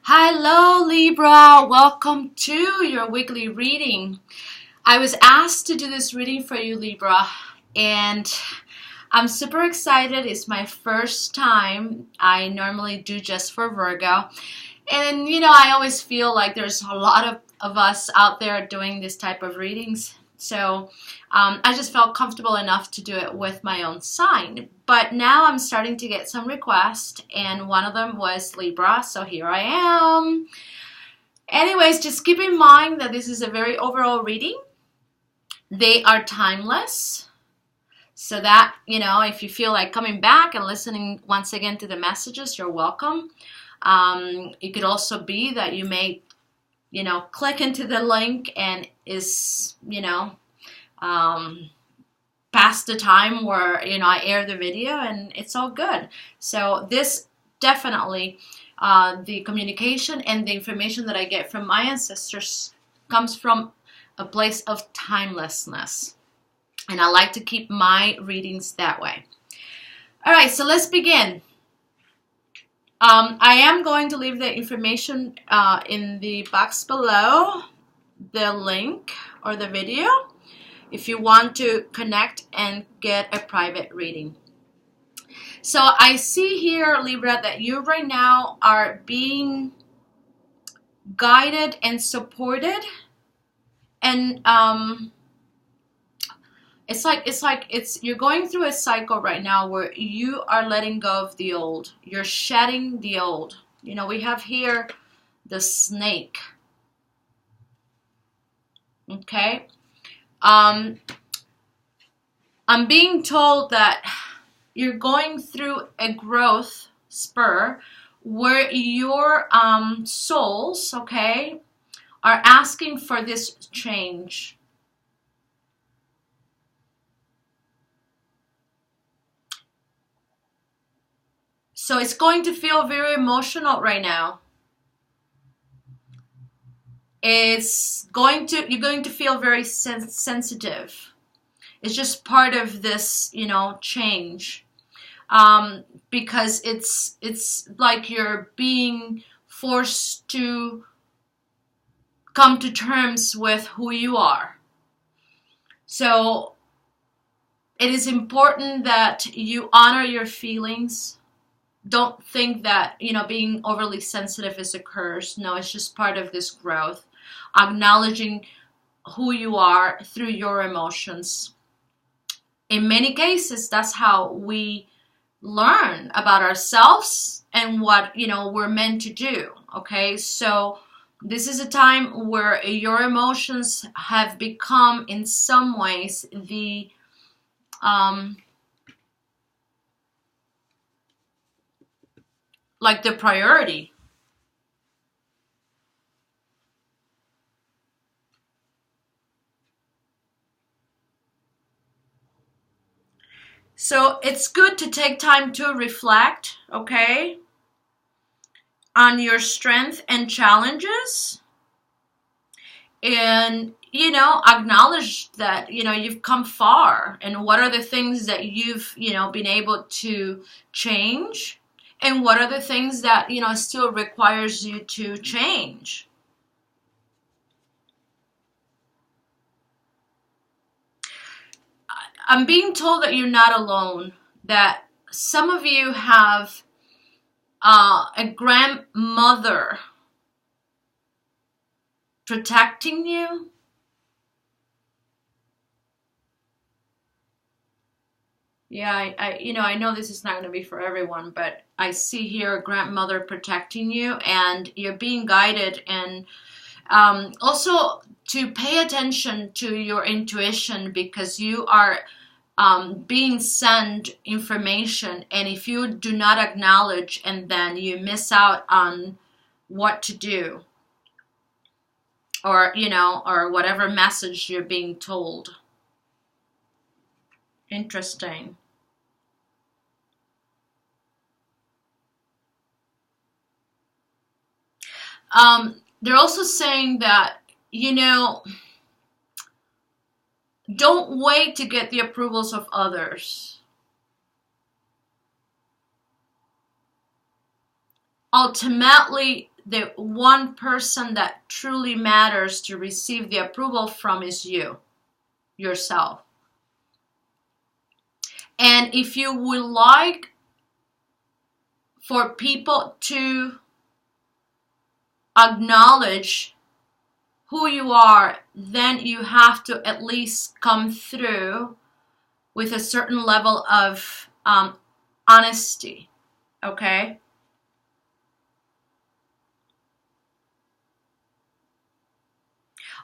Hello, Libra. Welcome to your weekly reading. I was asked to do this reading for you, Libra, and I'm super excited. It's my first time. I normally do just for Virgo. And, I always feel like there's a lot of us out there doing this type of readings. So I just felt comfortable enough to do it with my own sign. But now I'm starting to get some requests, and one of them was Libra, so here I am. Anyways, just keep in mind that this is a very overall reading. They are timeless. So that, if you feel like coming back and listening once again to the messages, you're welcome. It could also be that you may click into the link and is, past the time where, I air the video, and it's all good. So this definitely, the communication and the information that I get from my ancestors comes from a place of timelessness. And I like to keep my readings that way. All right, so let's begin. I am going to leave the information in the box below, the link or the video, if you want to connect and get a private reading. So I see here, Libra, that you right now are being guided and supported, and you're going through a cycle right now where you are letting go of the old. You're shedding the old. We have here the snake. Okay. I'm being told that you're going through a growth spur where your souls, okay, are asking for this change. So it's going to feel very emotional right now. You're going to feel very sensitive. It's just part of this, change. Because it's like you're being forced to come to terms with who you are. So it is important that you honor your feelings. Don't think that, being overly sensitive is a curse. No, it's just part of this growth. Acknowledging who you are through your emotions. In many cases, that's how we learn about ourselves and what, we're meant to do. Okay, so this is a time where your emotions have become, in some ways, the the priority. So it's good to take time to reflect, okay, on your strength and challenges, and acknowledge that you've come far, and what are the things that you've been able to change, and what are the things that still requires you to change. I'm being told that you're not alone, that some of you have a grandmother protecting you. Yeah, I know this is not going to be for everyone, but I see here a grandmother protecting you, and you're being guided, and also to pay attention to your intuition, because you are being sent information, and if you do not acknowledge, and then you miss out on what to do, or or whatever message you're being told. Interesting. They're also saying that, don't wait to get the approvals of others. Ultimately, the one person that truly matters to receive the approval from is you, yourself. And if you would like for people to acknowledge who you are, then you have to at least come through with a certain level of honesty, okay?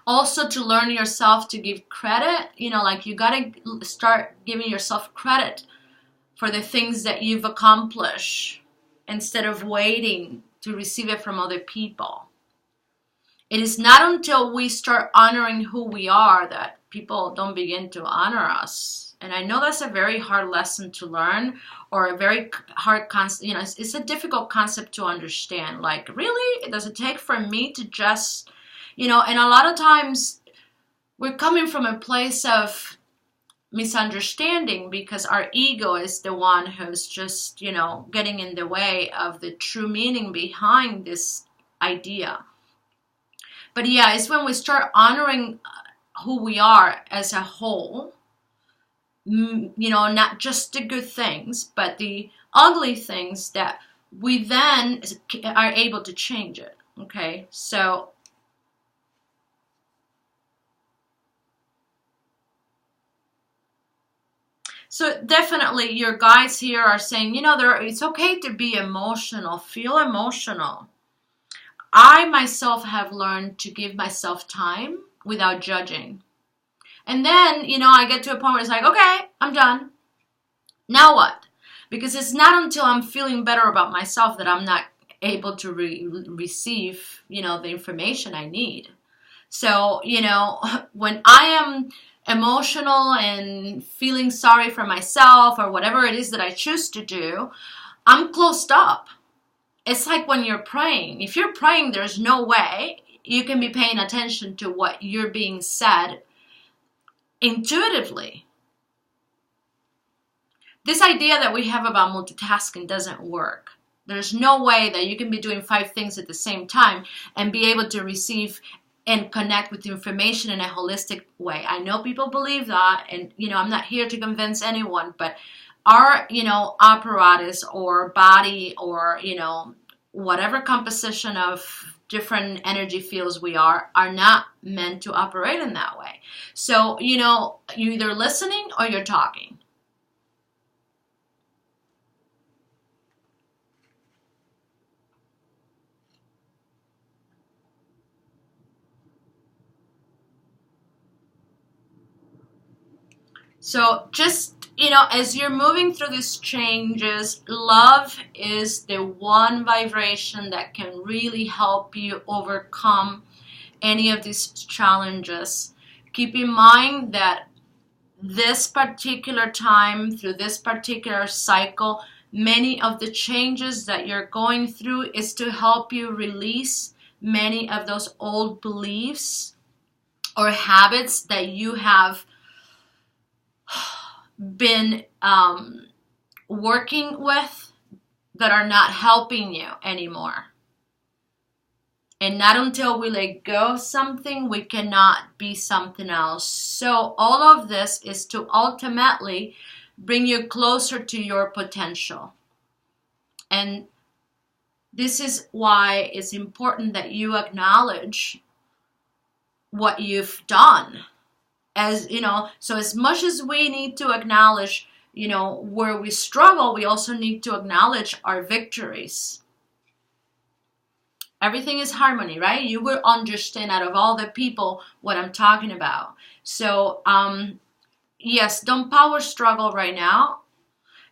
Also, to learn yourself to give credit, like you gotta start giving yourself credit for the things that you've accomplished instead of waiting to receive it from other people. It is not until we start honoring who we are that people don't begin to honor us. And I know that's a very hard lesson to learn, or a very hard concept. It's a difficult concept to understand. Like, really? Does it take for me to just, and a lot of times we're coming from a place of misunderstanding because our ego is the one who's just, getting in the way of the true meaning behind this idea. But yeah, it's when we start honoring who we are as a whole, not just the good things, but the ugly things, that we then are able to change it, okay? So definitely your guides here are saying, it's okay to be emotional, feel emotional. I myself have learned to give myself time without judging. And then, I get to a point where it's like, okay, I'm done. Now what? Because it's not until I'm feeling better about myself that I'm not able to receive, the information I need. So, when I am emotional and feeling sorry for myself or whatever it is that I choose to do, I'm closed up. It's like when you're praying. If you're praying, there's no way you can be paying attention to what you're being said intuitively. This idea that we have about multitasking doesn't work. There's no way that you can be doing 5 things at the same time and be able to receive and connect with information in a holistic way. I know people believe that, and I'm not here to convince anyone, but our apparatus or body or whatever composition of different energy fields we are not meant to operate in that way. So you're either listening or you're talking. So just, as you're moving through these changes, love is the one vibration that can really help you overcome any of these challenges. Keep in mind that this particular time, through this particular cycle, many of the changes that you're going through is to help you release many of those old beliefs or habits that you have been working with that are not helping you anymore. And not until we let go of something, we cannot be something else. So all of this is to ultimately bring you closer to your potential. And this is why it's important that you acknowledge what you've done. So as much as we need to acknowledge, where we struggle, we also need to acknowledge our victories. Everything is harmony, right? You will understand out of all the people what I'm talking about. So, yes, don't power struggle right now.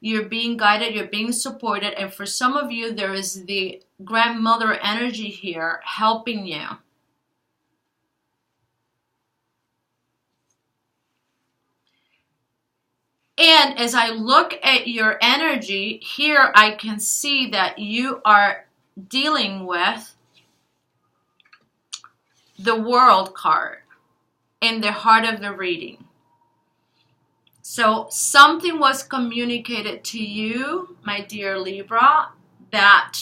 You're being guided, you're being supported, and for some of you, there is the grandmother energy here helping you. And as I look at your energy, here I can see that you are dealing with the World card in the heart of the reading. So something was communicated to you, my dear Libra, that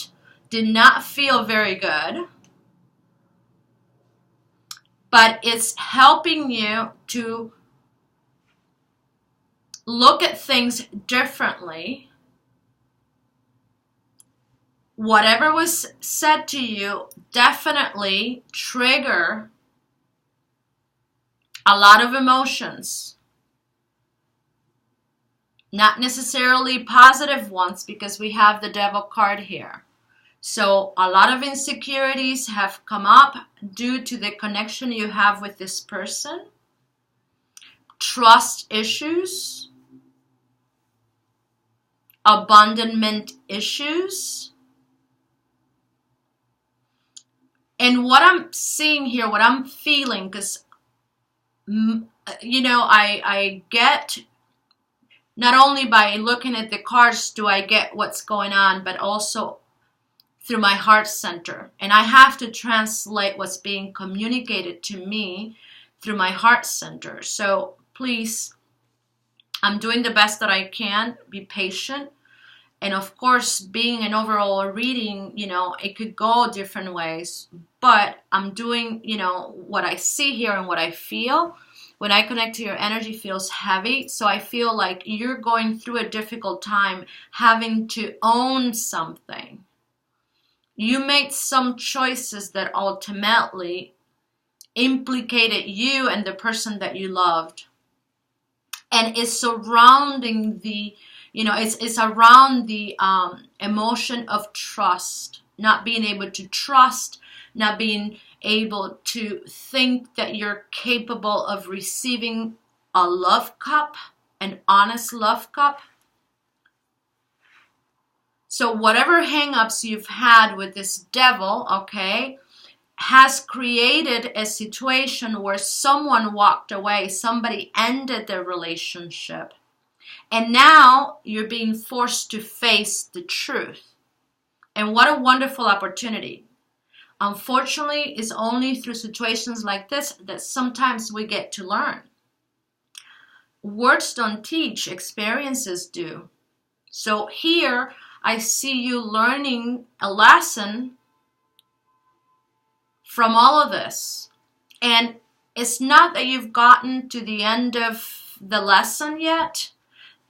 did not feel very good, but it's helping you to look at things differently. Whatever was said to you definitely trigger a lot of emotions. Not necessarily positive ones, because we have the Devil card here. So a lot of insecurities have come up due to the connection you have with this person. Trust issues. Abandonment issues. And what I'm seeing here, what I'm feeling, because, you know, I get, not only by looking at the cards do I get what's going on, but also through my heart center. And I have to translate what's being communicated to me through my heart center. So please, I'm doing the best that I can. Be patient. And of course, being an overall reading, you know, it could go different ways. But I'm doing, you know, what I see here and what I feel. When I connect to your energy, feels heavy. So I feel like you're going through a difficult time having to own something. You made some choices that ultimately implicated you and the person that you loved. And it's surrounding the, you know, it's around the emotion of trust. Not being able to trust, not being able to think that you're capable of receiving a love cup, an honest love cup. So whatever hang-ups you've had with this devil, okay, has created a situation where someone walked away, somebody ended their relationship. And now you're being forced to face the truth. And what a wonderful opportunity. Unfortunately, it's only through situations like this that sometimes we get to learn. Words don't teach, experiences do. So here, I see you learning a lesson from all of this. And it's not that you've gotten to the end of the lesson yet.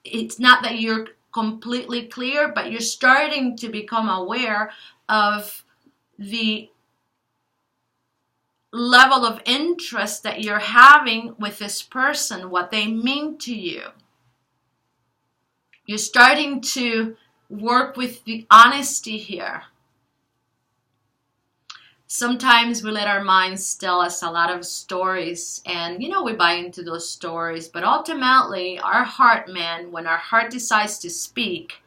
It's not that you're completely clear, but you're starting to become aware of the level of interest that you're having with this person, what they mean to you. You're starting to work with the honesty here. Sometimes we let our minds tell us a lot of stories, and, you know, we buy into those stories. But ultimately, our heart, man, when our heart decides to speak,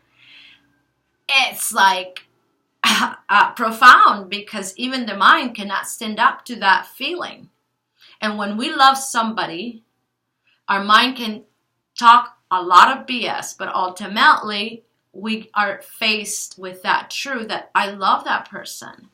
it's like profound, because even the mind cannot stand up to that feeling. And when we love somebody, our mind can talk a lot of BS, but ultimately we are faced with that truth that I love that person.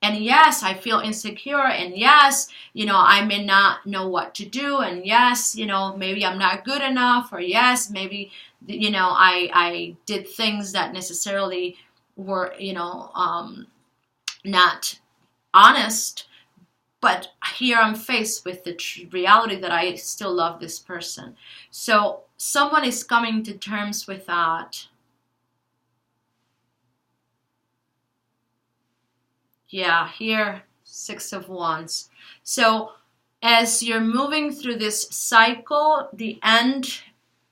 And yes, I feel insecure, and yes, you know, I may not know what to do, and yes, you know, maybe I'm not good enough, or yes, maybe, you know, I did things that necessarily were, you know, not honest. But here I'm faced with the reality that I still love this person. So someone is coming to terms with that. Yeah, here, 6 of Wands. So as you're moving through this cycle, the end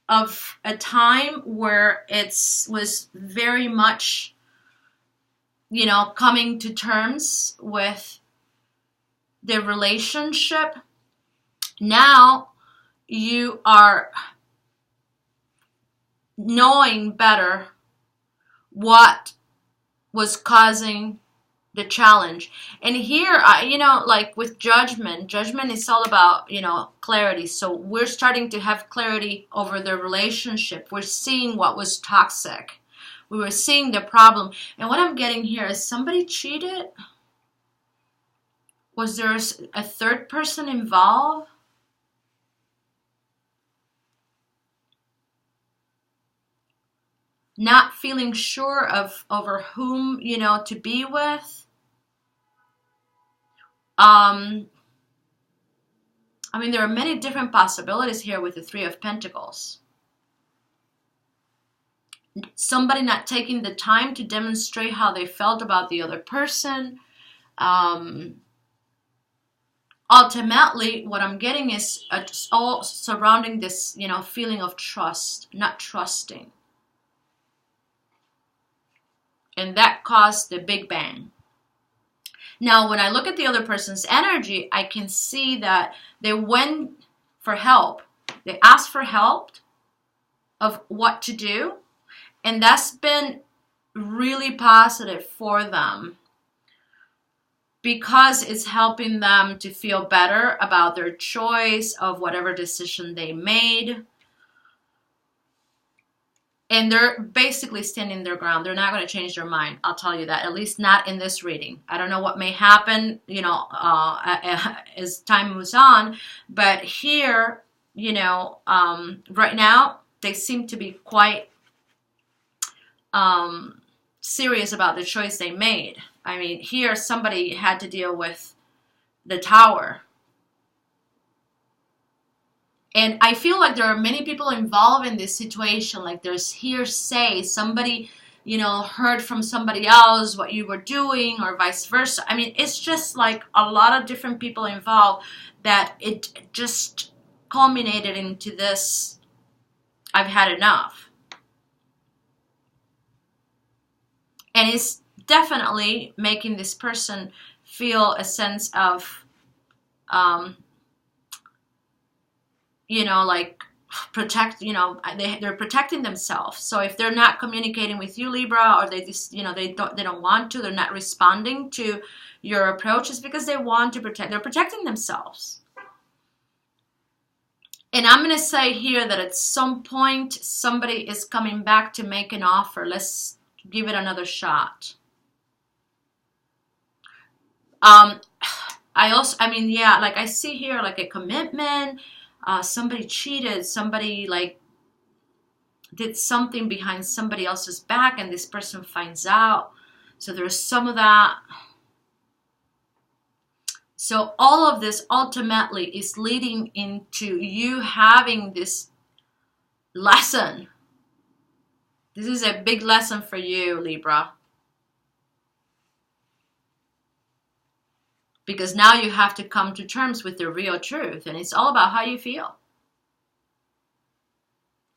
of a time where it was very much, you know, coming to terms with the relationship, now you are knowing better what was causing the challenge. And here, you know, like with judgment is all about, you know, clarity. So we're starting to have clarity over the relationship. We're seeing what was toxic. We were seeing the problem. And what I'm getting here is somebody cheated. Was there a third person involved? not feeling sure of over whom, to be with. I mean, there are many different possibilities here with the Three of Pentacles. Somebody not taking the time to demonstrate how they felt about the other person. Ultimately, what I'm getting is all surrounding this, feeling of trust, not trusting. And that caused the Big Bang. Now, when I look at the other person's energy, I can see that they went for help. They asked for help of what to do. And that's been really positive for them, because it's helping them to feel better about their choice of whatever decision they made. And they're basically standing their ground. They're not going to change their mind. I'll tell you that, at least not in this reading. I don't know what may happen, as time moves on. But here, right now, they seem to be quite serious about the choice they made. I mean, here somebody had to deal with the Tower. And I feel like there are many people involved in this situation. Like there's hearsay. Somebody, heard from somebody else what you were doing, or vice versa. I mean, it's just like a lot of different people involved that it just culminated into this, I've had enough. And it's definitely making this person feel a sense of, like they're protecting themselves. So if they're not communicating with you, Libra, or they just, they don't want to, they're not responding to your approach, is because they want to they're protecting themselves. And I'm going to say here that at some point, somebody is coming back to make an offer. Let's give it another shot. I see here like a commitment. Somebody cheated. Somebody did something behind somebody else's back, and this person finds out. So there's some of that. So all of this ultimately is leading into you having this lesson. This is a big lesson for you, Libra. Because now you have to come to terms with the real truth. And it's all about how you feel.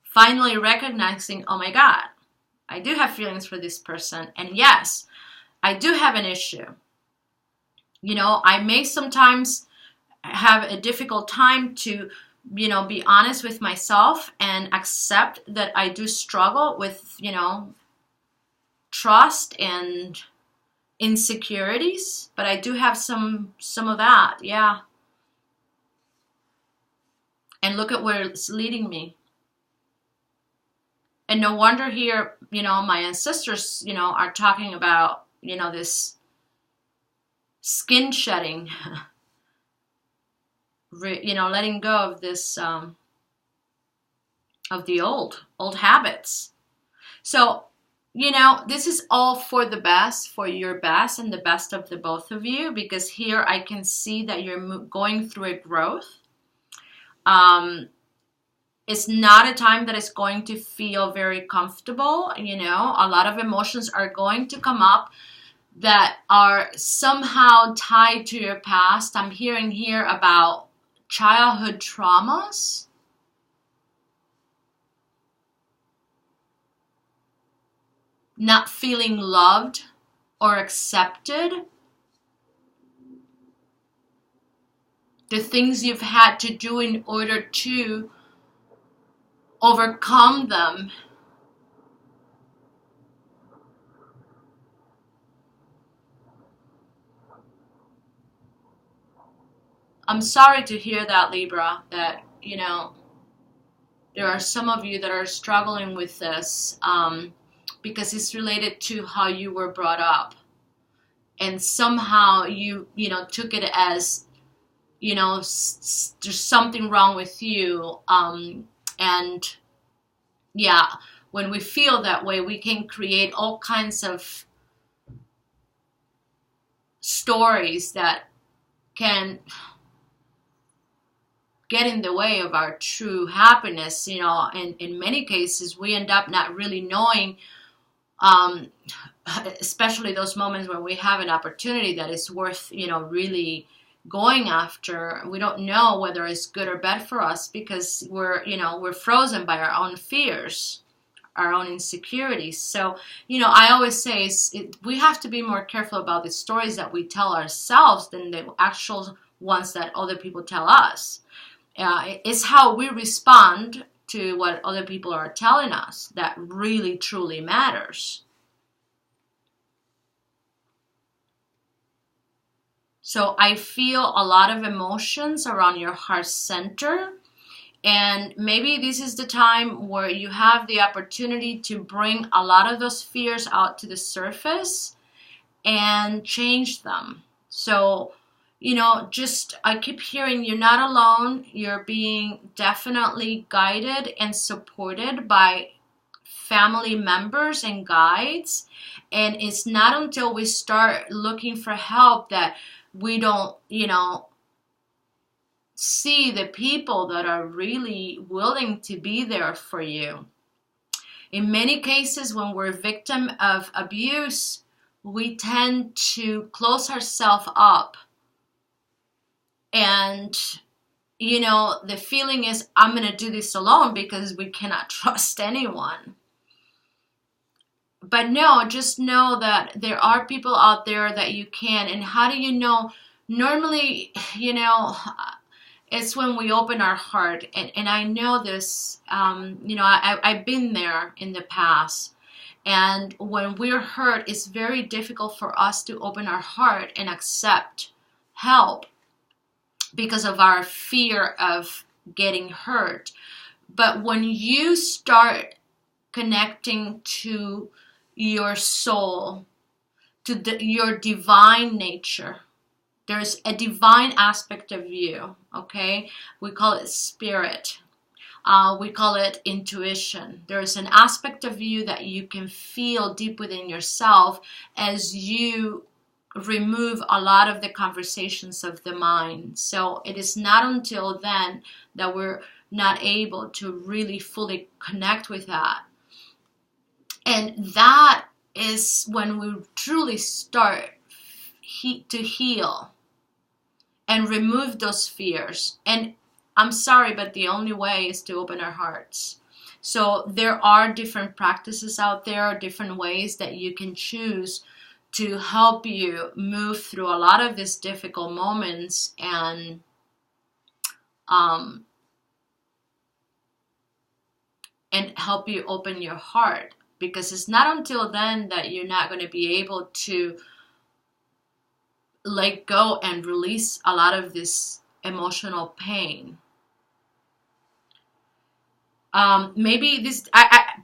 Finally recognizing, oh my God, I do have feelings for this person. And yes, I do have an issue. I may sometimes have a difficult time to, be honest with myself and accept that I do struggle with, trust and insecurities, but I do have some of that, yeah. And look at where it's leading me. And no wonder here, my ancestors, are talking about, this skin shedding, letting go of this, of the old habits. So, this is all for the best, for your best and the best of the both of you, because here I can see that you're going through a growth. It's not a time that is going to feel very comfortable. A lot of emotions are going to come up that are somehow tied to your past. I'm hearing here about childhood traumas. Not feeling loved or accepted. The things you've had to do in order to overcome them. I'm sorry to hear that, Libra, that, there are some of you that are struggling with this, because it's related to how you were brought up. And somehow you took it as, there's something wrong with you. And yeah, when we feel that way, we can create all kinds of stories that can get in the way of our true happiness, and in many cases we end up not really knowing, especially those moments when we have an opportunity that is worth, really going after. We don't know whether it's good or bad for us because we're frozen by our own fears, our own insecurities. So, I always say we have to be more careful about the stories that we tell ourselves than the actual ones that other people tell us. It's how we respond to what other people are telling us that really, truly matters. So I feel a lot of emotions around your heart center. And maybe this is the time where you have the opportunity to bring a lot of those fears out to the surface and change them. So, I keep hearing you're not alone. You're being definitely guided and supported by family members and guides. And it's not until we start looking for help that we don't, see the people that are really willing to be there for you. In many cases, when we're victim of abuse, we tend to close ourselves up. And, the feeling is, I'm going to do this alone because we cannot trust anyone. But no, just know that there are people out there that you can. And how do you know? Normally, it's when we open our heart. And I know this, I've been there in the past. And when we're hurt, it's very difficult for us to open our heart and accept help because of our fear of getting hurt. But when you start connecting to your soul, to your divine nature, there's a divine aspect of you, okay? We call it spirit. We call it intuition. There's an aspect of you that you can feel deep within yourself as you remove a lot of the conversations of the mind. So it is not until then that we're not able to really fully connect with that. And that is when we truly start to heal and remove those fears. And I'm sorry, but the only way is to open our hearts. So there are different practices out there, different ways that you can choose to help you move through a lot of these difficult moments and help you open your heart. Because it's not until then that you're not going to be able to let go and release a lot of this emotional pain. Maybe this,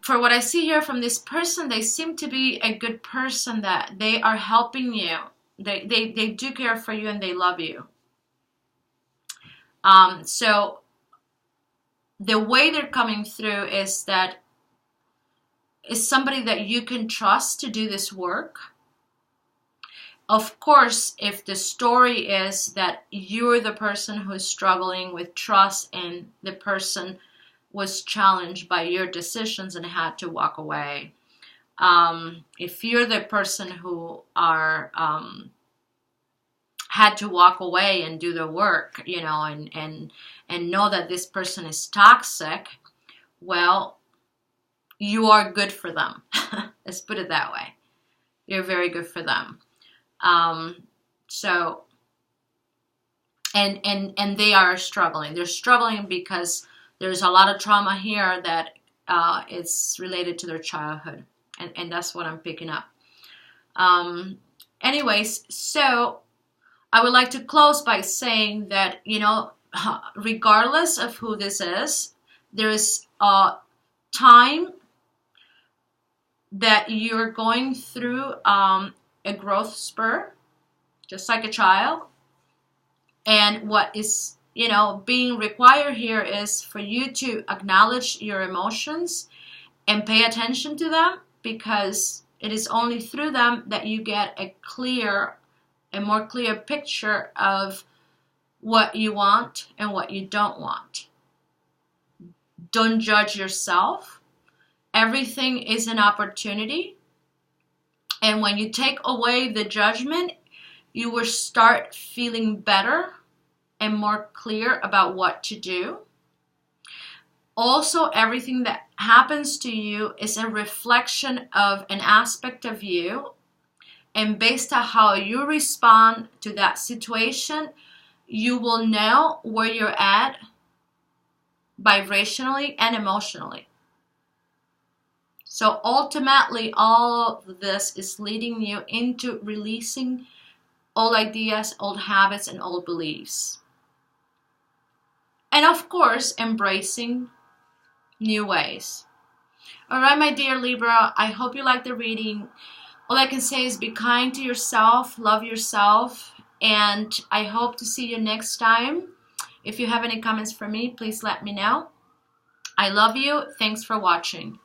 for what I see here from this person, they seem to be a good person, that they are helping you. They do care for you and they love you. So the way they're coming through is that it's somebody that you can trust to do this work. Of course, if the story is that you're the person who's struggling with trust and the person was challenged by your decisions and had to walk away. If you're the person who had to walk away and do the work, and know that this person is toxic, well, you are good for them. Let's put it that way. You're very good for them. So, and they are struggling. They're struggling because there's a lot of trauma here that is related to their childhood. And that's what I'm picking up. Anyways, so I would like to close by saying that, regardless of who this is, there is a time that you're going through a growth spur, just like a child. And what is, being required here is for you to acknowledge your emotions and pay attention to them, because it is only through them that you get a more clear picture of what you want and what you don't want. Don't judge yourself. Everything is an opportunity. And when you take away the judgment, you will start feeling better and more clear about what to do. Also, everything that happens to you is a reflection of an aspect of you. And based on how you respond to that situation, you will know where you're at vibrationally and emotionally. So ultimately, all of this is leading you into releasing old ideas, old habits, and old beliefs. And of course, embracing new ways. All right, my dear Libra, I hope you like the reading. All I can say is be kind to yourself, love yourself, and I hope to see you next time. If you have any comments for me, please let me know. I love you. Thanks for watching.